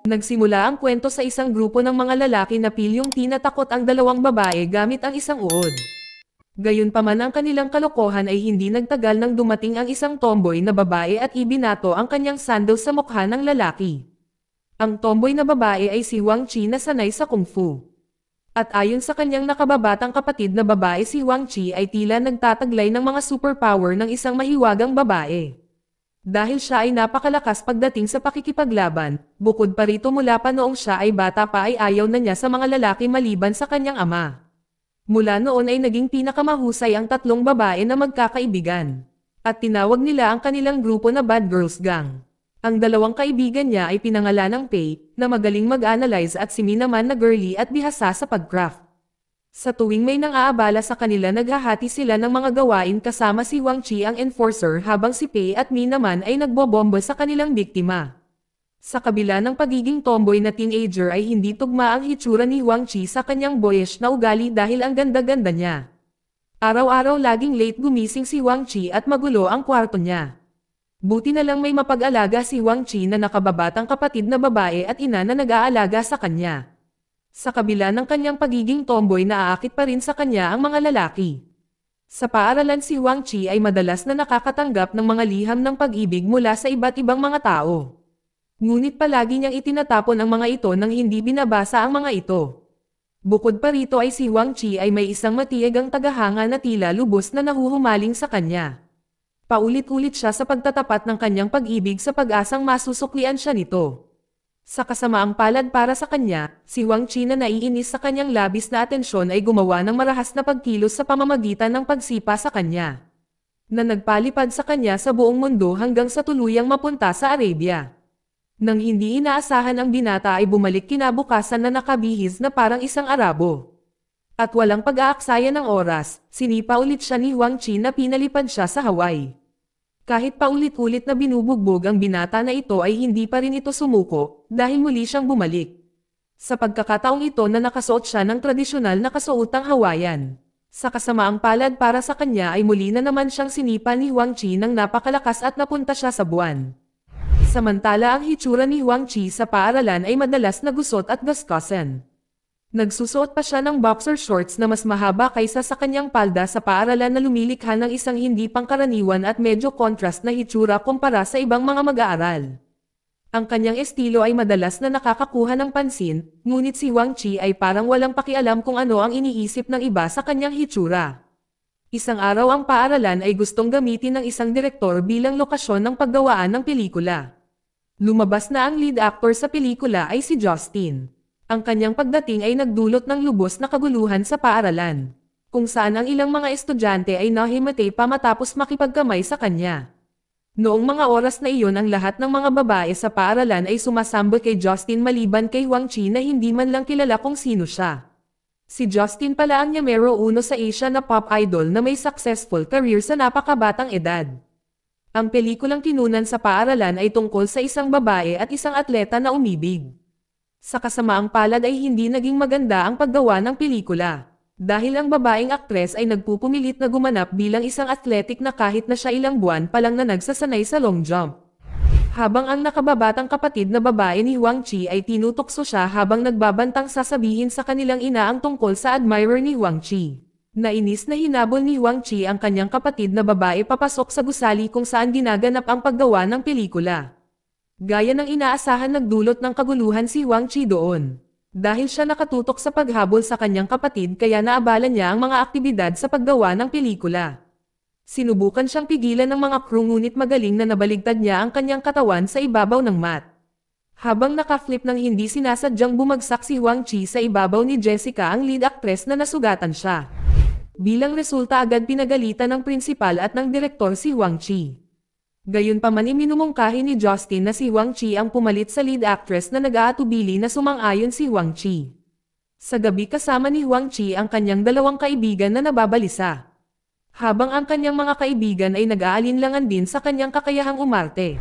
Nagsimula ang kwento sa isang grupo ng mga lalaki na pilyong tinatakot ang dalawang babae gamit ang isang uod. Gayunpaman ang kanilang kalokohan ay hindi nagtagal nang dumating ang isang tomboy na babae at ibinato ang kanyang sandal sa mukha ng lalaki. Ang tomboy na babae ay si Huang Qi na sanay sa kung fu. At ayon sa kanyang nakababatang kapatid na babae, si Huang Qi ay tila nagtataglay ng mga superpower ng isang mahiwagang babae. Dahil siya ay napakalakas pagdating sa pakikipaglaban, bukod pa rito mula pa noong siya ay bata pa ay ayaw na niya sa mga lalaki maliban sa kanyang ama. Mula noon ay naging pinakamahusay ang tatlong babae na magkakaibigan. At tinawag nila ang kanilang grupo na Bad Girls Gang. Ang dalawang kaibigan niya ay pinangalan ng Pei, na magaling mag-analyze, at si Mi naman na girly at bihasa sa pagcraft. Sa tuwing may nang-aabala sa kanila, naghahati sila ng mga gawain kasama si Huang Qi ang enforcer habang si Pei at Mi naman ay nagbobomba sa kanilang biktima. Sa kabila ng pagiging tomboy na teenager ay hindi tugma ang hitsura ni Huang Qi sa kanyang boyish na ugali dahil ang ganda-ganda niya. Araw-araw laging late gumising si Huang Qi at magulo ang kwarto niya. Buti na lang may mapag-alaga si Huang Qi na nakababatang kapatid na babae at ina na nag-aalaga sa kanya. Sa kabila ng kanyang pagiging tomboy, naaakit pa rin sa kanya ang mga lalaki. Sa paaralan, si Huang Qi ay madalas na nakakatanggap ng mga liham ng pag-ibig mula sa iba't ibang mga tao. Ngunit palagi niyang itinatapon ang mga ito nang hindi binabasa ang mga ito. Bukod pa rito ay si Huang Qi ay may isang matiyagang tagahanga na tila lubos na nahuhumaling sa kanya. Paulit-ulit siya sa pagtatapat ng kanyang pag-ibig sa pag-asang masusuklian siya nito. Sa kasamaang palad para sa kanya, si Huang Qi na naiinis sa kanyang labis na atensyon ay gumawa ng marahas na pagkilos sa pamamagitan ng pagsipa sa kanya, na nagpalipad sa kanya sa buong mundo hanggang sa tuluyang mapunta sa Arabia. Nang hindi inaasahan, ang binata ay bumalik kinabukasan na nakabihis na parang isang Arabo. At walang pag-aaksaya ng oras, sinipa ulit siya ni Huang Qi na pinalipad siya sa Hawaii. Kahit paulit-ulit na binubugbog ang binata na ito ay hindi pa rin ito sumuko, dahil muli siyang bumalik. Sa pagkakataong ito na nakasuot siya ng tradisyonal na kasuotang Hawaiian. Sa kasamaang palad para sa kanya ay muli na naman siyang sinipa ni Huang Qi ng napakalakas at napunta siya sa buwan. Samantala, ang hitsura ni Huang Qi sa paaralan ay madalas na gusot at gaskosan. Nagsusuot pa siya ng boxer shorts na mas mahaba kaysa sa kanyang palda sa paaralan, na lumilikha ng isang hindi pangkaraniwan at medyo contrast na hitsura kumpara sa ibang mga mag-aaral. Ang kanyang estilo ay madalas na nakakakuha ng pansin, ngunit si Huang Qi ay parang walang pakialam kung ano ang iniisip ng iba sa kanyang hitsura. Isang araw, ang paaralan ay gustong gamitin ng isang direktor bilang lokasyon ng paggawaan ng pelikula. Lumabas na ang lead actor sa pelikula ay si Justin. Ang kanyang pagdating ay nagdulot ng lubos na kaguluhan sa paaralan, kung saan ang ilang mga estudyante ay nahimatay pa matapos makipagkamay sa kanya. Noong mga oras na iyon, ang lahat ng mga babae sa paaralan ay sumasamba kay Justin maliban kay Huang Qi na hindi man lang kilala kung sino siya. Si Justin pala ang numero 1 sa Asia na pop idol na may successful career sa napakabatang edad. Ang pelikulang tinunan sa paaralan ay tungkol sa isang babae at isang atleta na umibig. Sa kasamaang palad ay hindi naging maganda ang paggawa ng pelikula, dahil ang babaeng aktres ay nagpupumilit na gumanap bilang isang athletic na kahit na siya ilang buwan pa lang na nagsasanay sa long jump. Habang ang nakababatang kapatid na babae ni Huang Qi ay tinutokso siya habang nagbabantang sasabihin sa kanilang ina ang tungkol sa admirer ni Huang Qi. Nainis na hinabol ni Huang Qi ang kanyang kapatid na babae papasok sa gusali kung saan ginaganap ang paggawa ng pelikula. Gaya ng inaasahan, nagdulot ng kaguluhan si Huang Qi doon. Dahil siya nakatutok sa paghabol sa kanyang kapatid, kaya naabala niya ang mga aktibidad sa paggawa ng pelikula. Sinubukan siyang pigilan ng mga crew, ngunit magaling na nabaligtad niya ang kanyang katawan sa ibabaw ng mat. Habang nakaflip ng hindi sinasadyang, bumagsak si Huang Qi sa ibabaw ni Jessica, ang lead actress, na nasugatan siya. Bilang resulta, agad pinagalitan ng prinsipal at ng direktor si Huang Qi. Gayunpaman, iminumungkahi ni Justin na si Huang Qi ang pumalit sa lead actress na nag-aatubili na sumang-ayon si Huang Qi. Sa gabi, kasama ni Huang Qi ang kanyang dalawang kaibigan na nababalisa. Habang ang kanyang mga kaibigan ay nag-aalinlangan din sa kanyang kakayahang umarte.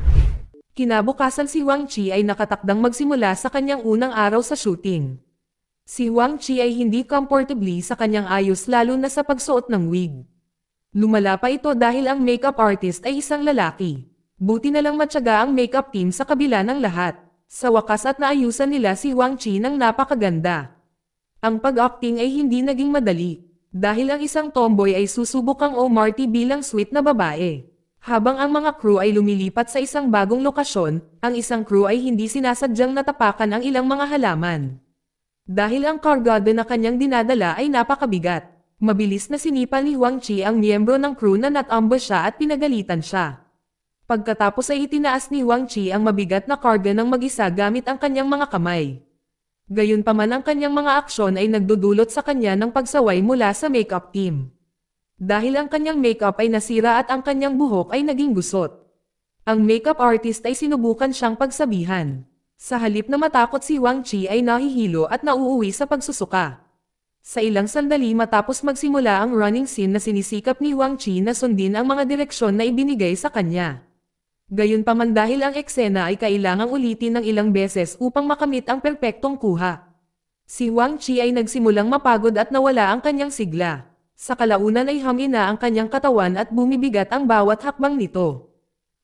Kinabukasan, si Huang Qi ay nakatakdang magsimula sa kanyang unang araw sa shooting. Si Huang Qi ay hindi comfortably sa kanyang ayos, lalo na sa pagsuot ng wig. Lumala pa ito dahil ang makeup artist ay isang lalaki. Buti na lang matyaga ang makeup team sa kabila ng lahat. Sa wakas at naayusan nila si Huang Qi ng napakaganda. Ang pag-acting ay hindi naging madali, dahil ang isang tomboy ay susubukang umarty bilang sweet na babae. Habang ang mga crew ay lumilipat sa isang bagong lokasyon, ang isang crew ay hindi sinasadyang natapakan ang ilang mga halaman. Dahil ang kargado na kanyang dinadala ay napakabigat, mabilis na sinipa ni Huang Qi ang miyembro ng crew na natambush siya at pinagalitan siya. Pagkatapos ay itinaas ni Huang Qi ang mabigat na karga ng mag-isa gamit ang kanyang mga kamay. Gayunpaman ang kanyang mga aksyon ay nagdudulot sa kanya ng pagsaway mula sa makeup team. Dahil ang kanyang makeup ay nasira at ang kanyang buhok ay naging gusot. Ang makeup artist ay sinubukan siyang pagsabihan. Sa halip na matakot si Huang Qi ay nahihilo at nauuwi sa pagsusuka. Sa ilang sandali matapos magsimula ang running scene na sinisikap ni Huang Qi na sundin ang mga direksyon na ibinigay sa kanya. Gayunpaman dahil ang eksena ay kailangang ulitin ng ilang beses upang makamit ang perpektong kuha. Si Huang Qi ay nagsimulang mapagod at nawala ang kanyang sigla. Sa kalaunan ay hamina ang kanyang katawan at bumibigat ang bawat hakbang nito.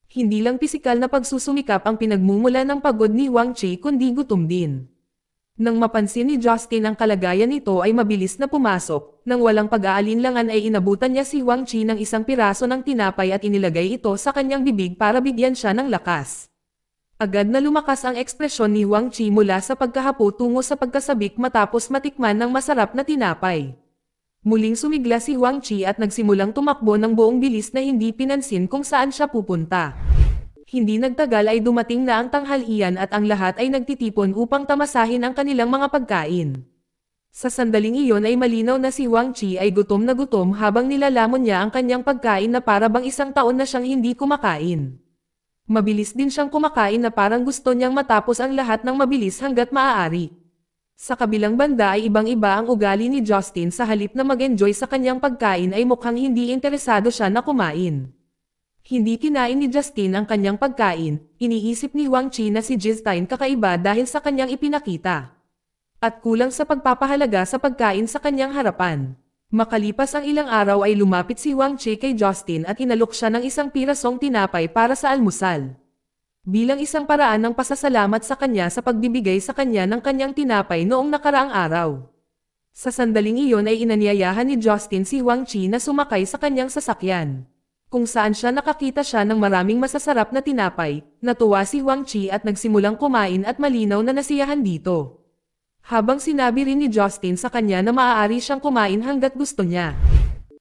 Hindi lang pisikal na pagsusumikap ang pinagmumula ng pagod ni Huang Qi kundi gutom din. Nang mapansin ni Justin ang kalagayan nito ay mabilis na pumasok, nang walang pag-aalinlangan ay inabutan niya si Huang Qi ng isang piraso ng tinapay at inilagay ito sa kanyang bibig para bigyan siya ng lakas. Agad na lumakas ang ekspresyon ni Huang Qi mula sa pagkahapo tungo sa pagkasabik matapos matikman ng masarap na tinapay. Muling sumigla si Huang Qi at nagsimulang tumakbo ng buong bilis na hindi pinansin kung saan siya pupunta. Hindi nagtagal ay dumating na ang tanghalian at ang lahat ay nagtitipon upang tamasahin ang kanilang mga pagkain. Sa sandaling iyon ay malinaw na si Huang Qi ay gutom na gutom habang nilalamon niya ang kanyang pagkain na para bang isang taon na siyang hindi kumakain. Mabilis din siyang kumakain na parang gusto niyang matapos ang lahat ng mabilis hanggat maaari. Sa kabilang banda ay ibang-iba ang ugali ni Justin sa halip na mag-enjoy sa kanyang pagkain ay mukhang hindi interesado siya na kumain. Hindi kinain ni Justin ang kanyang pagkain, iniisip ni Huang Qi na si Justin kakaiba dahil sa kanyang ipinakita. At kulang sa pagpapahalaga sa pagkain sa kanyang harapan. Makalipas ang ilang araw ay lumapit si Huang Qi kay Justin at inalok siya ng isang pirasong tinapay para sa almusal. Bilang isang paraan ng pasasalamat sa kanya sa pagbibigay sa kanya ng kanyang tinapay noong nakaraang araw. Sa sandaling iyon ay inanyayahan ni Justin si Huang Qi na sumakay sa kanyang sasakyan. Kung saan siya nakakita siya ng maraming masasarap na tinapay, natuwa si Huang Qi at nagsimulang kumain at malinaw na nasiyahan dito. Habang sinabi rin ni Justin sa kanya na maaari siyang kumain hanggat gusto niya.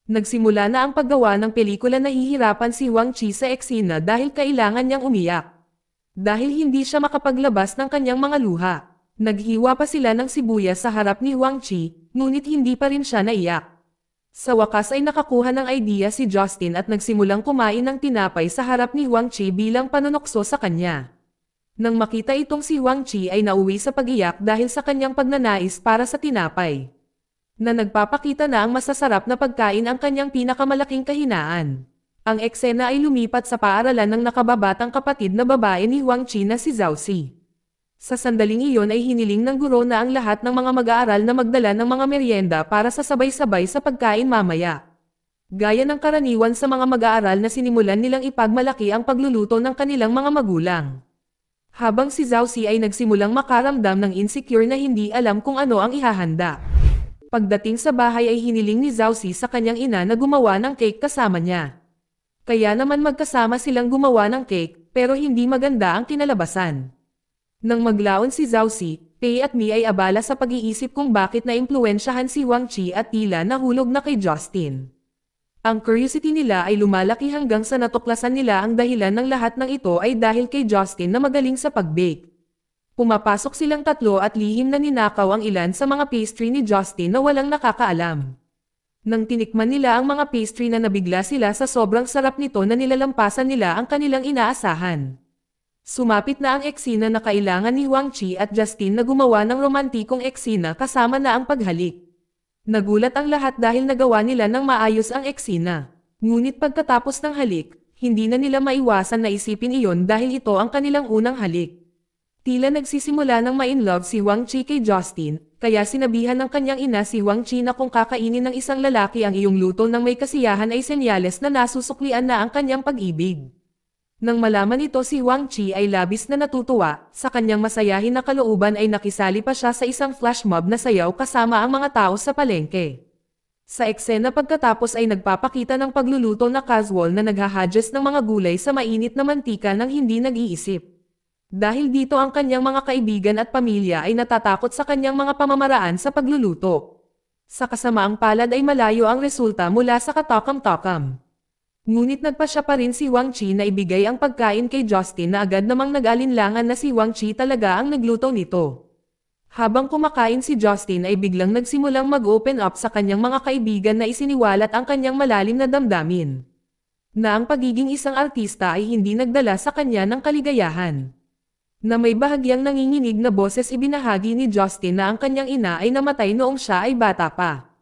Nagsimula na ang paggawa ng pelikula na hihirapan si Huang Qi sa eksena dahil kailangan niyang umiyak. Dahil hindi siya makapaglabas ng kanyang mga luha. Naghiwa pa sila ng sibuyas sa harap ni Huang Qi, ngunit hindi pa rin siya naiyak. Sa wakas ay nakakuha ng idea si Justin at nagsimulang kumain ng tinapay sa harap ni Huang Qi bilang panunokso sa kanya. Nang makita itong si Huang Qi ay nauwi sa pag-iyak dahil sa kanyang pagnanais para sa tinapay. Na nagpapakita na ang masasarap na pagkain ang kanyang pinakamalaking kahinaan. Ang eksena ay lumipat sa paaralan ng nakababatang kapatid na babae ni Huang Qi na si Zhao Si. Sa sandaling iyon ay hiniling ng guro na ang lahat ng mga mag-aaral na magdala ng mga merienda para sa sabay-sabay sa pagkain mamaya. Gaya ng karaniwan sa mga mag-aaral na sinimulan nilang ipagmalaki ang pagluluto ng kanilang mga magulang. Habang si Zhao Si ay nagsimulang makaramdam ng insecure na hindi alam kung ano ang ihahanda. Pagdating sa bahay ay hiniling ni Zhao Si sa kanyang ina na gumawa ng cake kasama niya. Kaya naman magkasama silang gumawa ng cake, pero hindi maganda ang kinalabasan. Nang maglaon si Zhao Si, Pei at Mi ay abala sa pag-iisip kung bakit naimpluwensyahan si Huang Qi at tila nahulog na kay Justin. Ang curiosity nila ay lumalaki hanggang sa natuklasan nila ang dahilan ng lahat ng ito ay dahil kay Justin na magaling sa pag-bake. Pumapasok silang tatlo at lihim na ninakaw ang ilan sa mga pastry ni Justin na walang nakakaalam. Nang tinikman nila ang mga pastry na nabigla sila sa sobrang sarap nito na nilalampasan nila ang kanilang inaasahan. Sumapit na ang eksena na kailangan ni Huang Qi at Justin na gumawa ng romantikong eksena kasama na ang paghalik. Nagulat ang lahat dahil nagawa nila ng maayos ang eksena. Ngunit pagkatapos ng halik, hindi na nila maiwasan na isipin iyon dahil ito ang kanilang unang halik. Tila nagsisimula ng ma-in-love si Huang Qi kay Justin, kaya sinabihan ng kanyang ina si Huang Qi na kung kakainin ng isang lalaki ang iyong luto ng may kasiyahan ay senyales na nasusuklian na ang kanyang pag-ibig. Nang malaman ito si Huang Qi ay labis na natutuwa, sa kanyang masayahin na kalooban ay nakisali pa siya sa isang flash mob na sayaw kasama ang mga tao sa palengke. Sa eksena pagkatapos ay nagpapakita ng pagluluto na casual na naghahadjust ng mga gulay sa mainit na mantika nang hindi nag-iisip. Dahil dito ang kanyang mga kaibigan at pamilya ay natatakot sa kanyang mga pamamaraan sa pagluluto. Sa kasamaang palad ay malayo ang resulta mula sa katakam-takam. Ngunit nagpasya pa rin si Huang Qi na ibigay ang pagkain kay Justin na agad namang nag-alinlangan na si Huang Qi talaga ang nagluto nito. Habang kumakain si Justin ay biglang nagsimulang mag-open up sa kanyang mga kaibigan na isiniwalat ang kanyang malalim na damdamin. Na ang pagiging isang artista ay hindi nagdala sa kanya ng kaligayahan. Na may bahagyang nanginginig na boses ibinahagi ni Justin na ang kanyang ina ay namatay noong siya ay bata pa.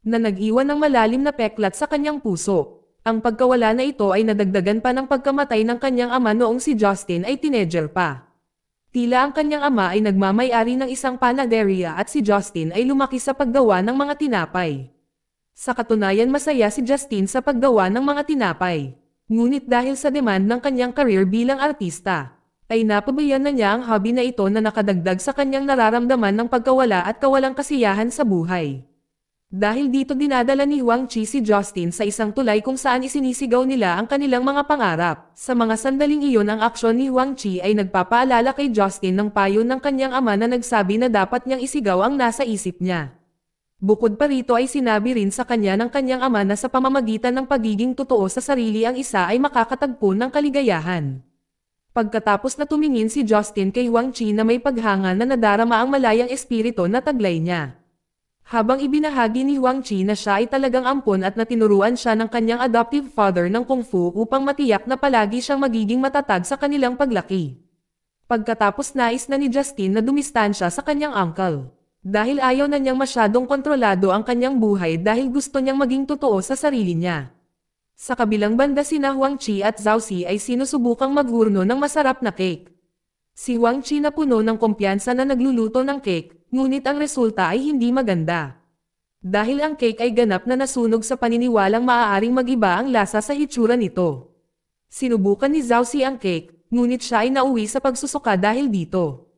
Na nag-iwan ng malalim na peklat sa kanyang puso. Ang pagkawala na ito ay nadagdagan pa ng pagkamatay ng kanyang ama noong si Justin ay teenager pa. Tila ang kanyang ama ay nagmamay-ari ng isang panaderia at si Justin ay lumaki sa paggawa ng mga tinapay. Sa katunayan masaya si Justin sa paggawa ng mga tinapay. Ngunit dahil sa demand ng kanyang career bilang artista, ay napabayaan na niya ang hobby na ito na nakadagdag sa kanyang nararamdaman ng pagkawala at kawalang kasiyahan sa buhay. Dahil dito dinadala ni Huang Qi si Justin sa isang tulay kung saan isinisigaw nila ang kanilang mga pangarap. Sa mga sandaling iyon ang aksyon ni Huang Qi ay nagpapaalala kay Justin ng payo ng kanyang ama na nagsabi na dapat niyang isigaw ang nasa isip niya. Bukod pa rito ay sinabi rin sa kanya ng kanyang ama na sa pamamagitan ng pagiging totoo sa sarili ang isa ay makakatagpo ng kaligayahan. Pagkatapos na tumingin si Justin kay Huang Qi na may paghanga na nadarama ang malayang espiritu na taglay niya. Habang ibinahagi ni Huang Qi na siya ay talagang ampon at natinuruan siya ng kanyang adoptive father ng kung fu upang matiyak na palagi siyang magiging matatag sa kanilang paglaki. Pagkatapos nais na ni Justin na dumistansya sa kanyang uncle. Dahil ayaw na niyang masyadong kontrolado ang kanyang buhay dahil gusto niyang maging totoo sa sarili niya. Sa kabilang banda sina Huang Qi at Zhao Si ay sinusubukang maghurno ng masarap na cake. Si Huang Qi na puno ng kumpiyansa na nagluluto ng cake, ngunit ang resulta ay hindi maganda. Dahil ang cake ay ganap na nasunog sa paniniwalang maaaring mag-iba ang lasa sa hitsura nito. Sinubukan ni Zhao Si ang cake, ngunit siya ay nauwi sa pagsusuka dahil dito.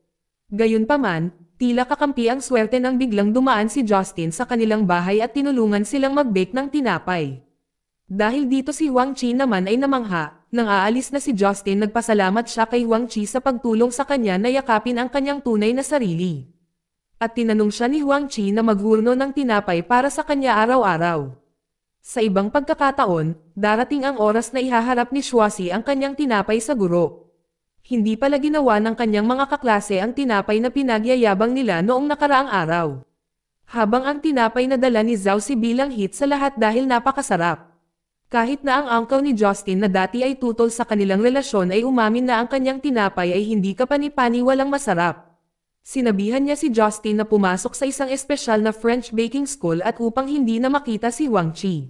Gayunpaman, tila kakampi ang swerte nang biglang dumaan si Justin sa kanilang bahay at tinulungan silang mag-bake ng tinapay. Dahil dito si Huang Qi naman ay namangha. Nang aalis na si Justin nagpasalamat siya kay Huang Qi sa pagtulong sa kanya na yakapin ang kanyang tunay na sarili. At tinanong siya ni Huang Qi na maghurno ng tinapay para sa kanya araw-araw. Sa ibang pagkakataon, darating ang oras na ihaharap ni Shuasi ang kanyang tinapay sa guro. Hindi pala ginawa ng kanyang mga kaklase ang tinapay na pinagyayabang nila noong nakaraang araw. Habang ang tinapay na dala ni Zhao Si bilang hit sa lahat dahil napakasarap. Kahit na ang uncle ni Justin na dati ay tutol sa kanilang relasyon ay umamin na ang kanyang tinapay ay hindi kapani-pani walang masarap. Sinabihan niya si Justin na pumasok sa isang espesyal na French baking school at upang hindi na makita si Huang Qi.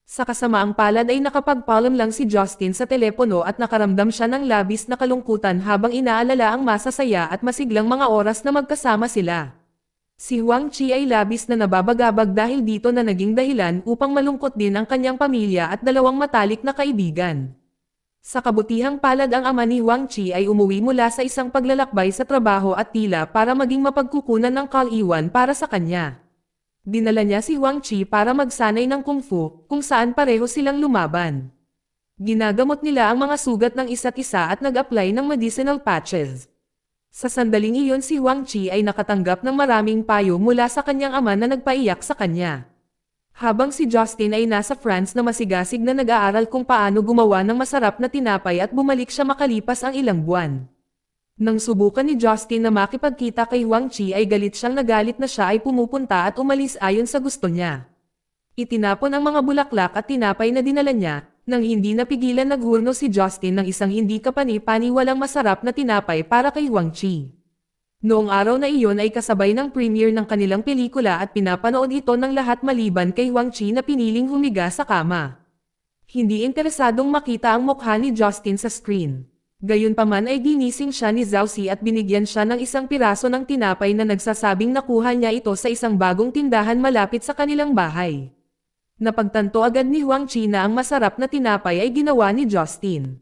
Sa kasamaang palad ay nakapagpaalam lang si Justin sa telepono at nakaramdam siya ng labis na kalungkutan habang inaalala ang masasaya at masiglang mga oras na magkasama sila. Si Huang Qi ay labis na nababagabag dahil dito na naging dahilan upang malungkot din ang kanyang pamilya at dalawang matalik na kaibigan. Sa kabutihang palad ang ama ni Huang Qi ay umuwi mula sa isang paglalakbay sa trabaho at tila para maging mapagkukunan ng kaliwan para sa kanya. Dinala niya si Huang Qi para magsanay ng kung fu, kung saan pareho silang lumaban. Ginagamot nila ang mga sugat ng isa't isa at nag-apply ng medicinal patches. Sa sandaling iyon si Huang Qi ay nakatanggap ng maraming payo mula sa kanyang ama na nagpaiyak sa kanya. Habang si Justin ay nasa France na masigasig na nag-aaral kung paano gumawa ng masarap na tinapay at bumalik siya makalipas ang ilang buwan. Nang subukan ni Justin na makipagkita kay Huang Qi ay galit siyang nagalit na siya ay pumupunta at umalis ayon sa gusto niya. Itinapon ang mga bulaklak at tinapay na dinala niya. Nang hindi napigilan naghurno si Justin ng isang hindi kapani-pani walang masarap na tinapay para kay Huang Qi. Noong araw na iyon ay kasabay ng premiere ng kanilang pelikula at pinapanood ito ng lahat maliban kay Huang Qi na piniling humiga sa kama. Hindi interesadong makita ang mukha ni Justin sa screen. Gayunpaman ay ginising siya ni Zhao Si at binigyan siya ng isang piraso ng tinapay na nagsasabing nakuha niya ito sa isang bagong tindahan malapit sa kanilang bahay. Napagtanto agad ni Huang Qi na ang masarap na tinapay ay ginawa ni Justin.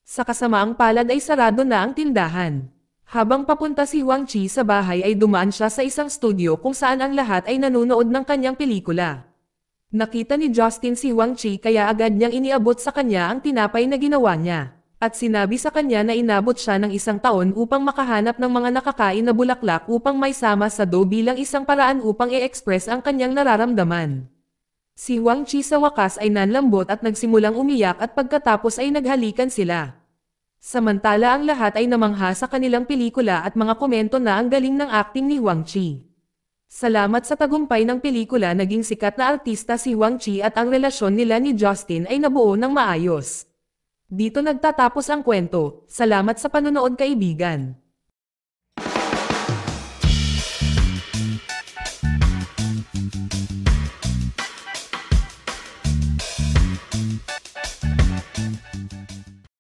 Sa kasamaang palad ay sarado na ang tindahan. Habang papunta si Huang Chi sa bahay ay dumaan siya sa isang studio kung saan ang lahat ay nanonood ng kanyang pelikula. Nakita ni Justin si Huang Chi kaya agad niyang iniabot sa kanya ang tinapay na ginawa niya. At sinabi sa kanya na inabot siya ng 1 taon upang makahanap ng mga nakakain na bulaklak upang may sama sa dough bilang isang paraan upang i-express ang kanyang nararamdaman. Si Huang Chi sa wakas ay nanlambot at nagsimulang umiyak at pagkatapos ay naghalikan sila. Samantala ang lahat ay namangha sa kanilang pelikula at mga komento na ang galing ng acting ni Huang Chi. Salamat sa tagumpay ng pelikula naging sikat na artista si Huang Chi at ang relasyon nila ni Justin ay nabuo ng maayos. Dito nagtatapos ang kwento. Salamat sa panonood kaibigan.